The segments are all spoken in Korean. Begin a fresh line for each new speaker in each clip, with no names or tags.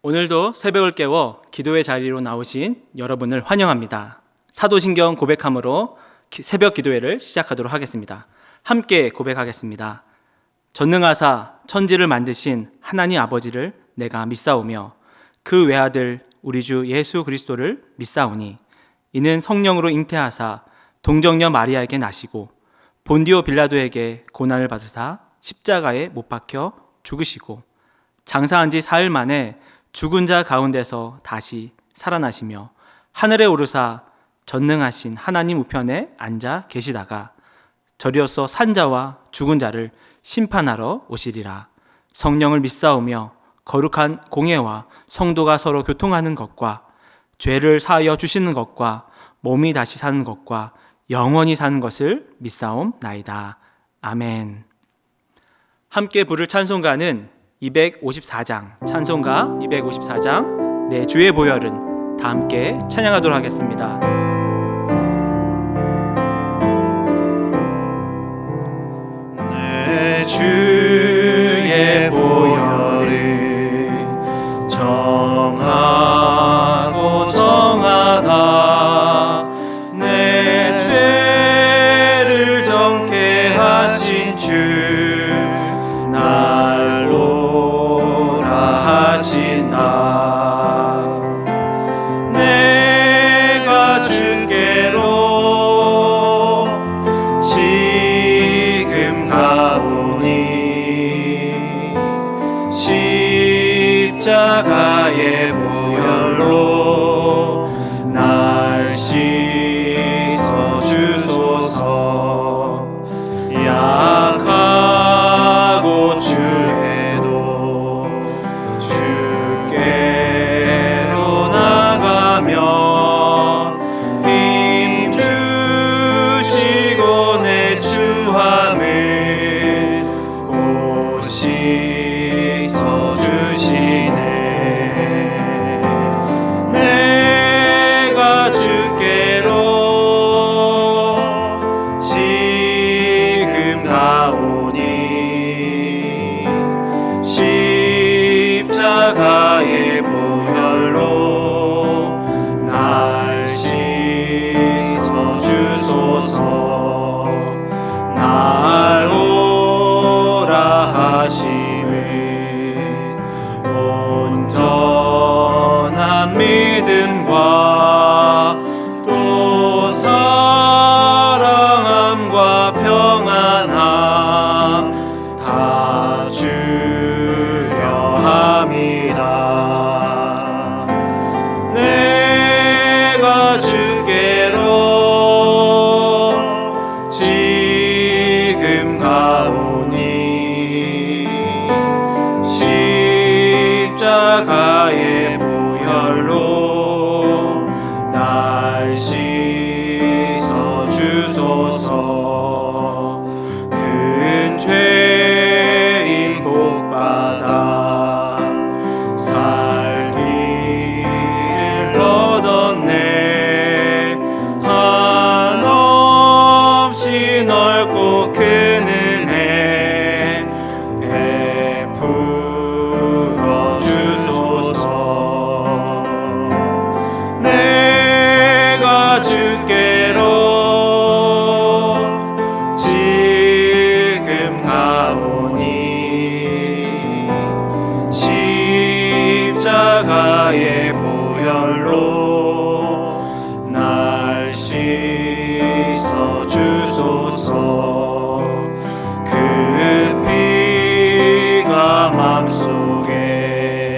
오늘도 새벽을 깨워 기도의 자리로 나오신 여러분을 환영합니다. 사도신경 고백함으로 새벽 기도회를 시작하도록 하겠습니다. 함께 고백하겠습니다. 전능하사 천지를 만드신 하나님 아버지를 내가 믿사오며 그 외아들 우리 주 예수 그리스도를 믿사오니 이는 성령으로 잉태하사 동정녀 마리아에게 나시고 본디오 빌라도에게 고난을 받으사 십자가에 못 박혀 죽으시고 장사한 지 사흘 만에 죽은 자 가운데서 다시 살아나시며 하늘에 오르사 전능하신 하나님 우편에 앉아 계시다가 저리로서 산자와 죽은 자를 심판하러 오시리라. 성령을 믿사오며 거룩한 공예와 성도가 서로 교통하는 것과 죄를 사하여 주시는 것과 몸이 다시 사는 것과 영원히 사는 것을 믿사옵나이다. 아멘. 함께 부를 찬송가는 254장, 찬송가 254장 내 주의 보혈은 다 함께 찬양하도록 하겠습니다.
내 주의 보혈은 정하고 정하다. 내 죄를 정케 하신 주 날로라 하신다. 내가 주께로 지금 가오니 십자가의 보혈로 날 씻어 주소서. 약하고 주에도 주께로 나가며 힘 주시고 내 추함을 곧 씻어 주시네. 내가 주께로 지금 가오니 십자가의 보혈로 날 씻어 주소서. 날 오라 하심은 온전한 믿음과 또 사랑함과 평안함 다 주려 합니다. 내가 주께로 지금 가오니 십자가의 보혈로 날 씻어 주소서. 큰 죄인 복받아 살 길을 얻었네. 한없이 넓고 큰 은혜 베풀어 주소서. 내가 주께로 지금 가오니 십자가의 보혈로 날 씻어 주소서. 그 피가 맘속에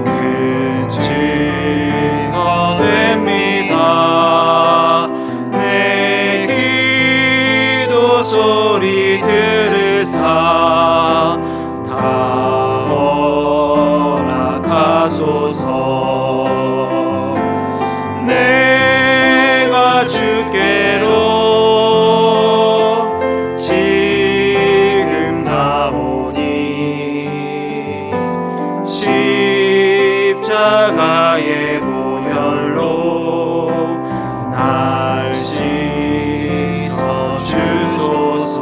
큰 증거 됩니다. 내 기도 소리 들으사 다 허락하소서. 내가 주께로 지금 가오니 십자가의 보혈로 날 씻어 주소서.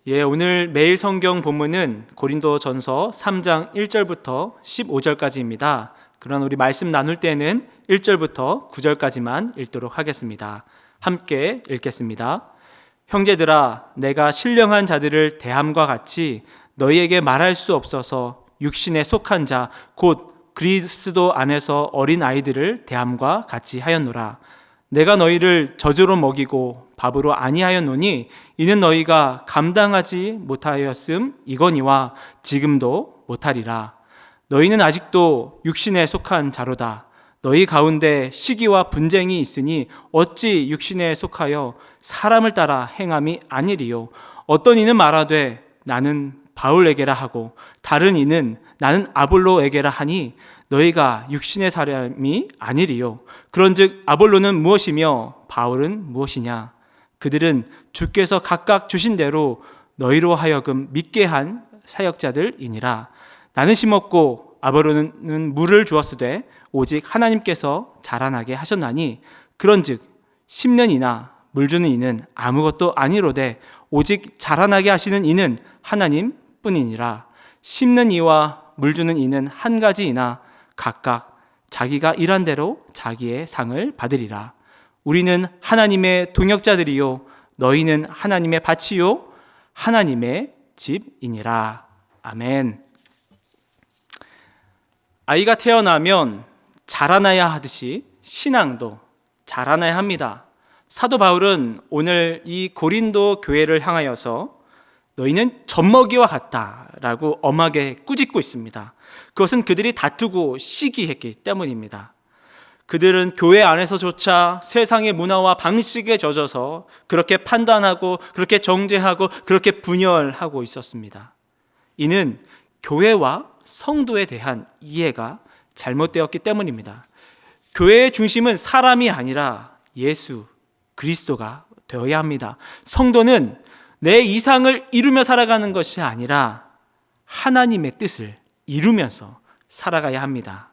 오늘 매일 성경 본문은 고린도전서 3장 1절부터 15절까지입니다. 그런 우리 말씀 나눌 때는 1절부터 9절까지만 읽도록 하겠습니다. 함께 읽겠습니다. 형제들아, 내가 신령한 자들을 대함과 같이 너희에게 말할 수 없어서 육신에 속한 자 곧 그리스도 안에서 어린 아이들을 대함과 같이 하였노라. 내가 너희를 젖으로 먹이고 밥으로 아니하였노니 이는 너희가 감당하지 못하였음 이거니와 지금도 못하리라. 너희는 아직도 육신에 속한 자로다. 너희 가운데 시기와 분쟁이 있으니 어찌 육신에 속하여 사람을 따라 행함이 아니리요. 어떤 이는 말하되 나는 바울에게라 하고 다른 이는 나는 아볼로에게라 하니 너희가 육신의 사람이 아니리요. 그런즉 아볼로는 무엇이며 바울은 무엇이냐? 그들은 주께서 각각 주신 대로 너희로 하여금 믿게 한 사역자들이니라. 나는 심었고 아볼로는 물을 주었으되 오직 하나님께서 자라나게 하셨나니 그런즉 심는 이나 물 주는 이는 아무것도 아니로되 오직 자라나게 하시는 이는 하나님 뿐이니라. 심는 이와 물 주는 이는 한 가지이나 각각 자기가 일한 대로 자기의 상을 받으리라. 우리는 하나님의 동역자들이요 너희는 하나님의 밭이요 하나님의 집이니라. 아멘. 아이가 태어나면 자라나야 하듯이 신앙도 자라나야 합니다. 사도 바울은 오늘 이 고린도 교회를 향하여서 너희는 젖먹이와 같다라고 엄하게 꾸짖고 있습니다. 그것은 그들이 다투고 시기했기 때문입니다. 그들은 교회 안에서조차 세상의 문화와 방식에 젖어서 그렇게 판단하고 그렇게 정죄하고 그렇게 분열하고 있었습니다. 이는 교회와 성도에 대한 이해가 잘못되었기 때문입니다. 교회의 중심은 사람이 아니라 예수 그리스도가 되어야 합니다. 성도는 내 이상을 이루며 살아가는 것이 아니라 하나님의 뜻을 이루면서 살아가야 합니다.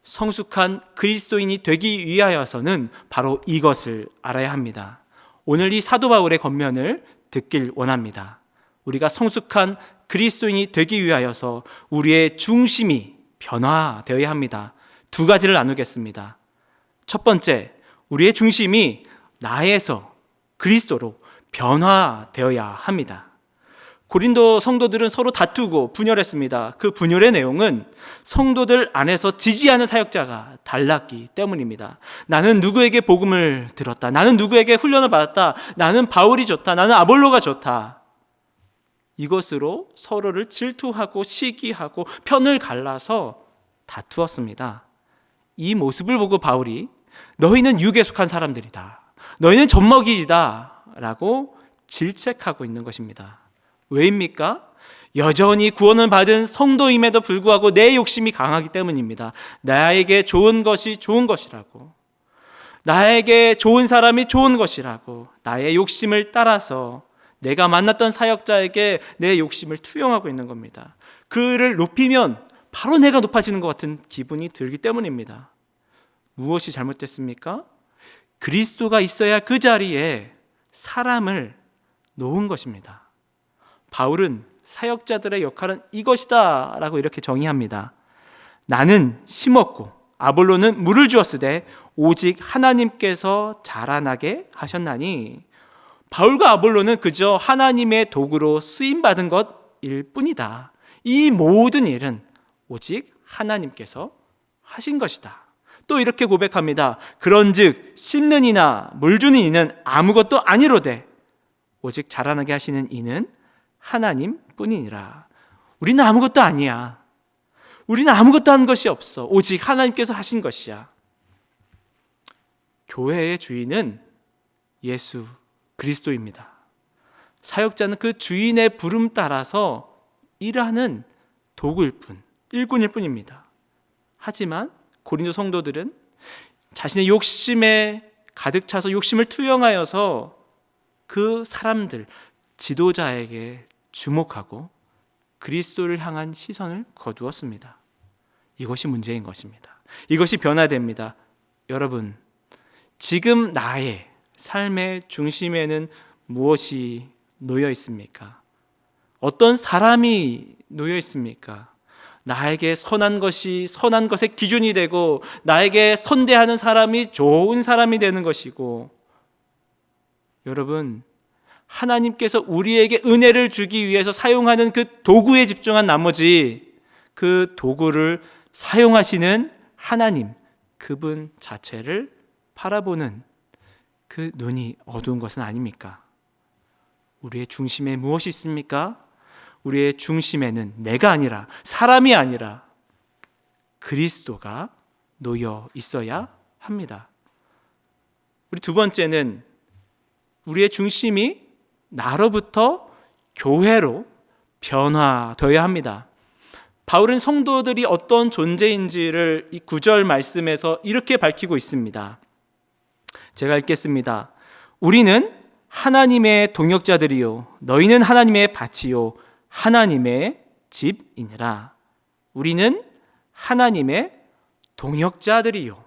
성숙한 그리스도인이 되기 위하여서는 바로 이것을 알아야 합니다. 오늘 이 사도 바울의 권면을 듣길 원합니다. 우리가 성숙한 그리스도인이 되기 위하여서 우리의 중심이 변화되어야 합니다. 두 가지를 나누겠습니다. 첫 번째, 우리의 중심이 나에서 그리스도로 변화되어야 합니다. 고린도 성도들은 서로 다투고 분열했습니다. 그 분열의 내용은 성도들 안에서 지지하는 사역자가 달랐기 때문입니다. 나는 누구에게 복음을 들었다. 나는 누구에게 훈련을 받았다. 나는 바울이 좋다. 나는 아볼로가 좋다. 이것으로 서로를 질투하고 시기하고 편을 갈라서 다투었습니다. 이 모습을 보고 바울이 너희는 육에 속한 사람들이다. 너희는 젖먹이다 라고 질책하고 있는 것입니다. 왜입니까? 여전히 구원을 받은 성도임에도 불구하고 내 욕심이 강하기 때문입니다. 나에게 좋은 것이 좋은 것이라고, 나에게 좋은 사람이 좋은 것이라고 나의 욕심을 따라서 내가 만났던 사역자에게 내 욕심을 투영하고 있는 겁니다. 그를 높이면 바로 내가 높아지는 것 같은 기분이 들기 때문입니다. 무엇이 잘못됐습니까? 그리스도가 있어야 할 그 자리에 사람을 놓은 것입니다. 바울은 사역자들의 역할은 이것이다 라고 이렇게 정의합니다. 나는 심었고 아볼로는 물을 주었으되 오직 하나님께서 자라나게 하셨나니, 바울과 아볼로는 그저 하나님의 도구로 쓰임받은 것일 뿐이다. 이 모든 일은 오직 하나님께서 하신 것이다. 또 이렇게 고백합니다. 그런즉 심는 이나 물 주는 이는 아무것도 아니로되 오직 자라나게 하시는 이는 하나님 뿐이니라. 우리는 아무것도 아니야. 우리는 아무것도 한 것이 없어. 오직 하나님께서 하신 것이야. 교회의 주인은 예수 그리스도입니다. 사역자는 그 주인의 부름 따라서 일하는 도구일 뿐, 일꾼일 뿐입니다. 하지만 고린도 성도들은 자신의 욕심에 가득 차서 욕심을 투영하여서 그 사람들, 지도자에게 주목하고 그리스도를 향한 시선을 거두었습니다. 이것이 문제인 것입니다. 이것이 변화됩니다. 여러분, 지금 나의 삶의 중심에는 무엇이 놓여 있습니까? 어떤 사람이 놓여 있습니까? 나에게 선한 것이 선한 것의 기준이 되고 나에게 선대하는 사람이 좋은 사람이 되는 것이고, 여러분, 하나님께서 우리에게 은혜를 주기 위해서 사용하는 그 도구에 집중한 나머지 그 도구를 사용하시는 하나님, 그분 자체를 바라보는 그 눈이 어두운 것은 아닙니까? 우리의 중심에 무엇이 있습니까? 우리의 중심에는 내가 아니라, 사람이 아니라 그리스도가 놓여 있어야 합니다. 우리 두 번째는 우리의 중심이 나로부터 교회로 변화되어야 합니다. 바울은 성도들이 어떤 존재인지를 이 9절 말씀에서 이렇게 밝히고 있습니다. 제가 읽겠습니다. 우리는 하나님의 동역자들이요 너희는 하나님의 밭이요 하나님의 집이니라. 우리는 하나님의 동역자들이요.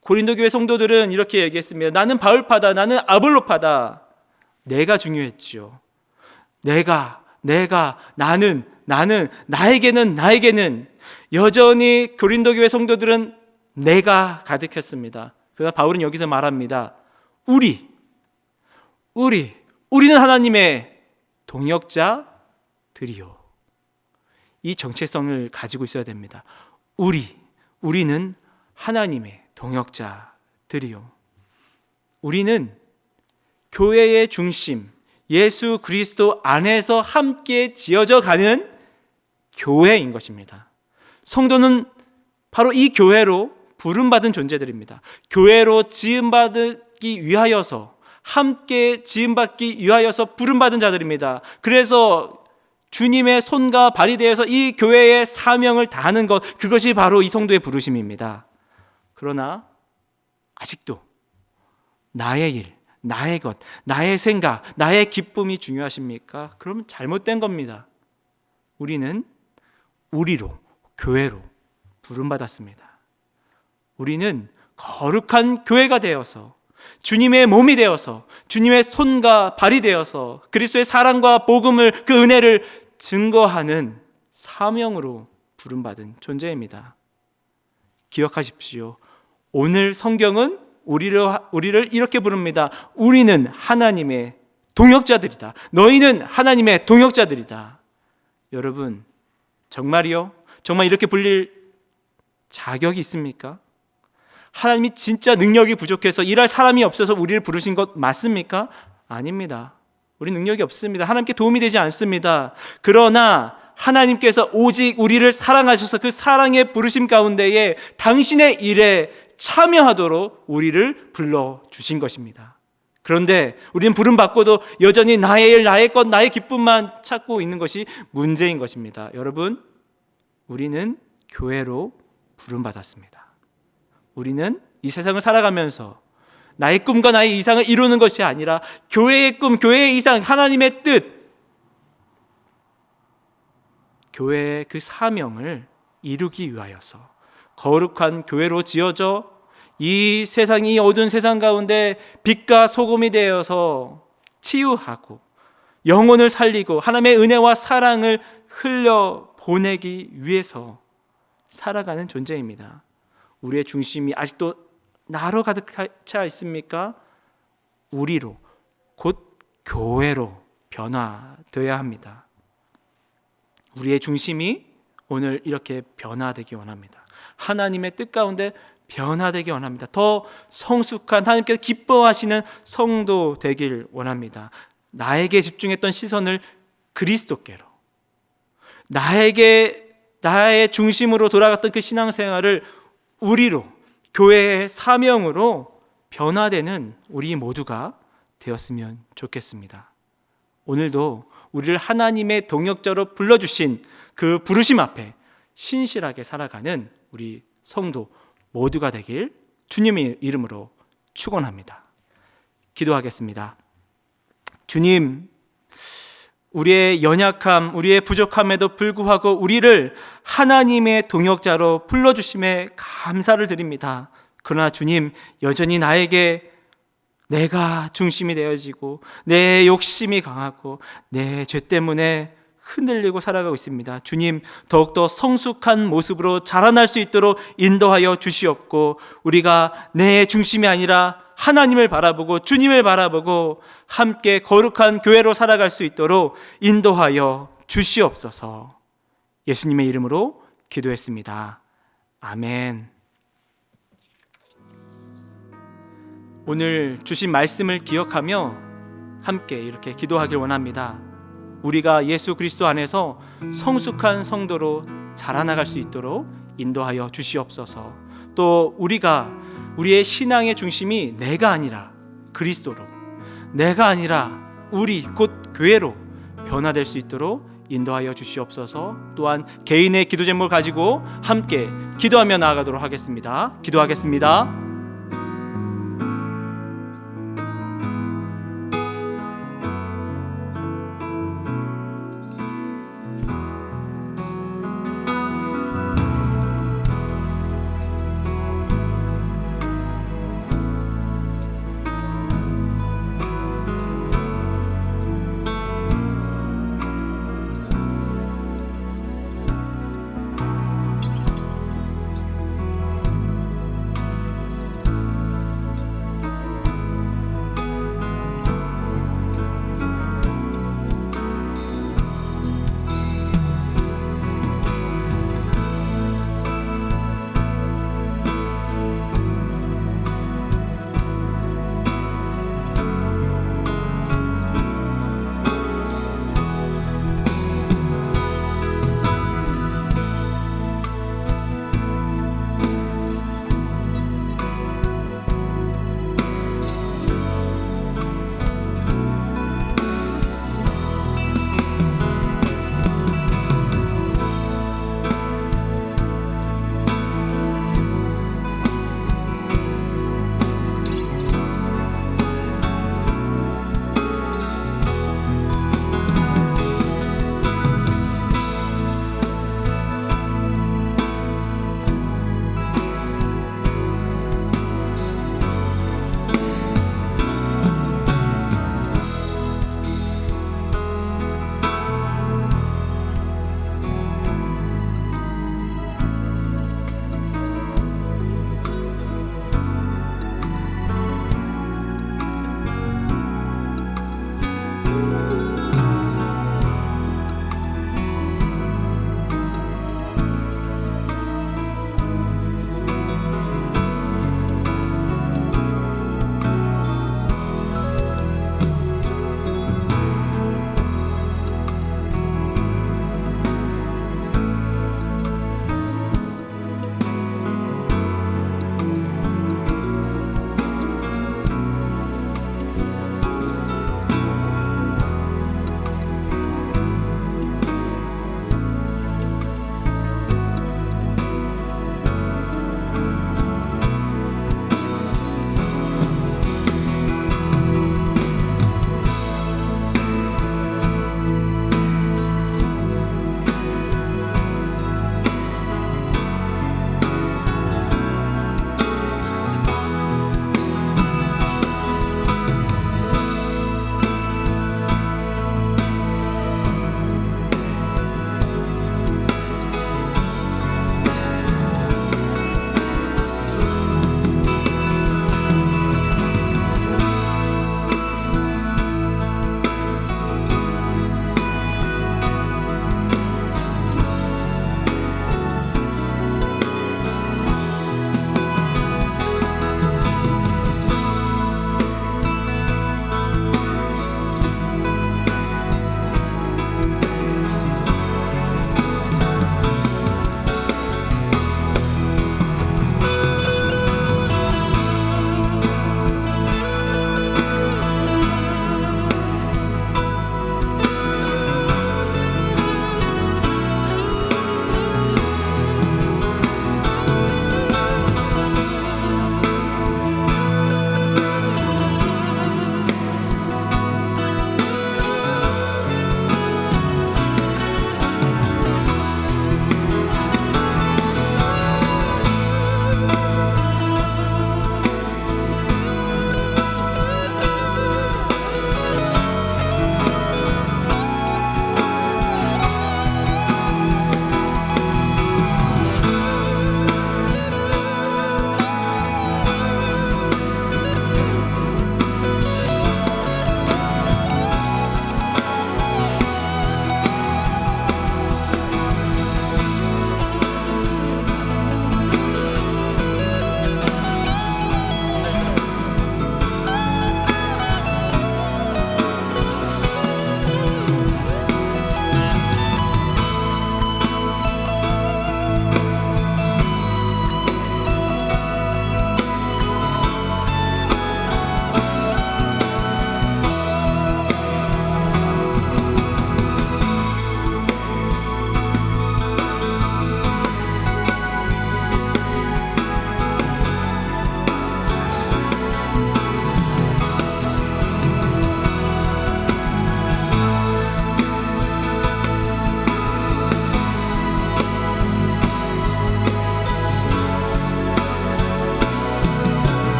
고린도 교회 성도들은 이렇게 얘기했습니다. 나는 바울파다, 나는 아볼로파다. 내가 중요했지요. 나는, 나에게는 여전히 고린도 교회 성도들은 내가 가득했습니다. 그러나 바울은 여기서 말합니다. 우리는 하나님의 동역자들이요. 이 정체성을 가지고 있어야 됩니다. 우리는 하나님의 동역자들이요. 우리는 교회의 중심, 예수 그리스도 안에서 함께 지어져 가는 교회인 것입니다. 성도는 바로 이 교회로 부름받은 존재들입니다. 교회로 지음받기 위하여서, 함께 지음받기 위하여서 부름받은 자들입니다. 그래서 주님의 손과 발이 되어서 이 교회의 사명을 다하는 것, 그것이 바로 이 성도의 부르심입니다. 그러나 아직도 나의 일, 나의 것, 나의 생각, 나의 기쁨이 중요하십니까? 그러면 잘못된 겁니다. 우리는 교회로 부름받았습니다. 우리는 거룩한 교회가 되어서, 주님의 몸이 되어서, 주님의 손과 발이 되어서 그리스도의 사랑과 복음을, 그 은혜를 증거하는 사명으로 부름받은 존재입니다. 기억하십시오. 오늘 성경은 우리를 이렇게 부릅니다. 우리는 하나님의 동역자들이다. 너희는 하나님의 동역자들이다. 여러분, 정말이요? 정말 이렇게 불릴 자격이 있습니까? 하나님이 진짜 능력이 부족해서 일할 사람이 없어서 우리를 부르신 것 맞습니까? 아닙니다. 우리 능력이 없습니다. 하나님께 도움이 되지 않습니다. 그러나 하나님께서 오직 우리를 사랑하셔서 그 사랑의 부르심 가운데에 당신의 일에 참여하도록 우리를 불러주신 것입니다. 그런데 우리는 부름받고도 여전히 나의 일, 나의 것, 나의 기쁨만 찾고 있는 것이 문제인 것입니다. 여러분, 우리는 교회로 부름받았습니다. 우리는 이 세상을 살아가면서 나의 꿈과 나의 이상을 이루는 것이 아니라 교회의 꿈, 교회의 이상, 하나님의 뜻, 교회의 그 사명을 이루기 위하여서 거룩한 교회로 지어져 이 세상, 이 어두운 세상 가운데 빛과 소금이 되어서 치유하고 영혼을 살리고 하나님의 은혜와 사랑을 흘려 보내기 위해서 살아가는 존재입니다. 우리의 중심이 아직도 나로 가득 차 있습니까? 우리로, 곧 교회로 변화되어야 합니다. 우리의 중심이 오늘 이렇게 변화되기 원합니다. 하나님의 뜻 가운데 변화되기 원합니다. 더 성숙한, 하나님께서 기뻐하시는 성도 되길 원합니다. 나에게 집중했던 시선을 그리스도께로, 나의 중심으로 돌아갔던 그 신앙생활을 우리로, 교회의 사명으로 변화되는 우리 모두가 되었으면 좋겠습니다. 오늘도 우리를 하나님의 동역자로 불러주신 그 부르심 앞에 신실하게 살아가는 우리 성도 모두가 되길 주님의 이름으로 축원합니다. 기도하겠습니다. 주님, 우리의 연약함, 우리의 부족함에도 불구하고 우리를 하나님의 동역자로 불러주심에 감사를 드립니다. 그러나 주님, 여전히 나에게 내가 중심이 되어지고 내 욕심이 강하고 내 죄 때문에 흔들리고 살아가고 있습니다. 주님, 더욱더 성숙한 모습으로 자라날 수 있도록 인도하여 주시옵고, 우리가 내 중심이 아니라 하나님을 바라보고 주님을 바라보고 함께 거룩한 교회로 살아갈 수 있도록 인도하여 주시옵소서. 예수님의 이름으로 기도했습니다. 아멘. 오늘 주신 말씀을 기억하며 함께 이렇게 기도하길 원합니다. 우리가 예수 그리스도 안에서 성숙한 성도로 자라나갈 수 있도록 인도하여 주시옵소서. 또 우리의 신앙의 중심이 내가 아니라 그리스도로, 내가 아니라 우리 곧 교회로 변화될 수 있도록 인도하여 주시옵소서. 또한 개인의 기도 제목을 가지고 함께 기도하며 나아가도록 하겠습니다. 기도하겠습니다.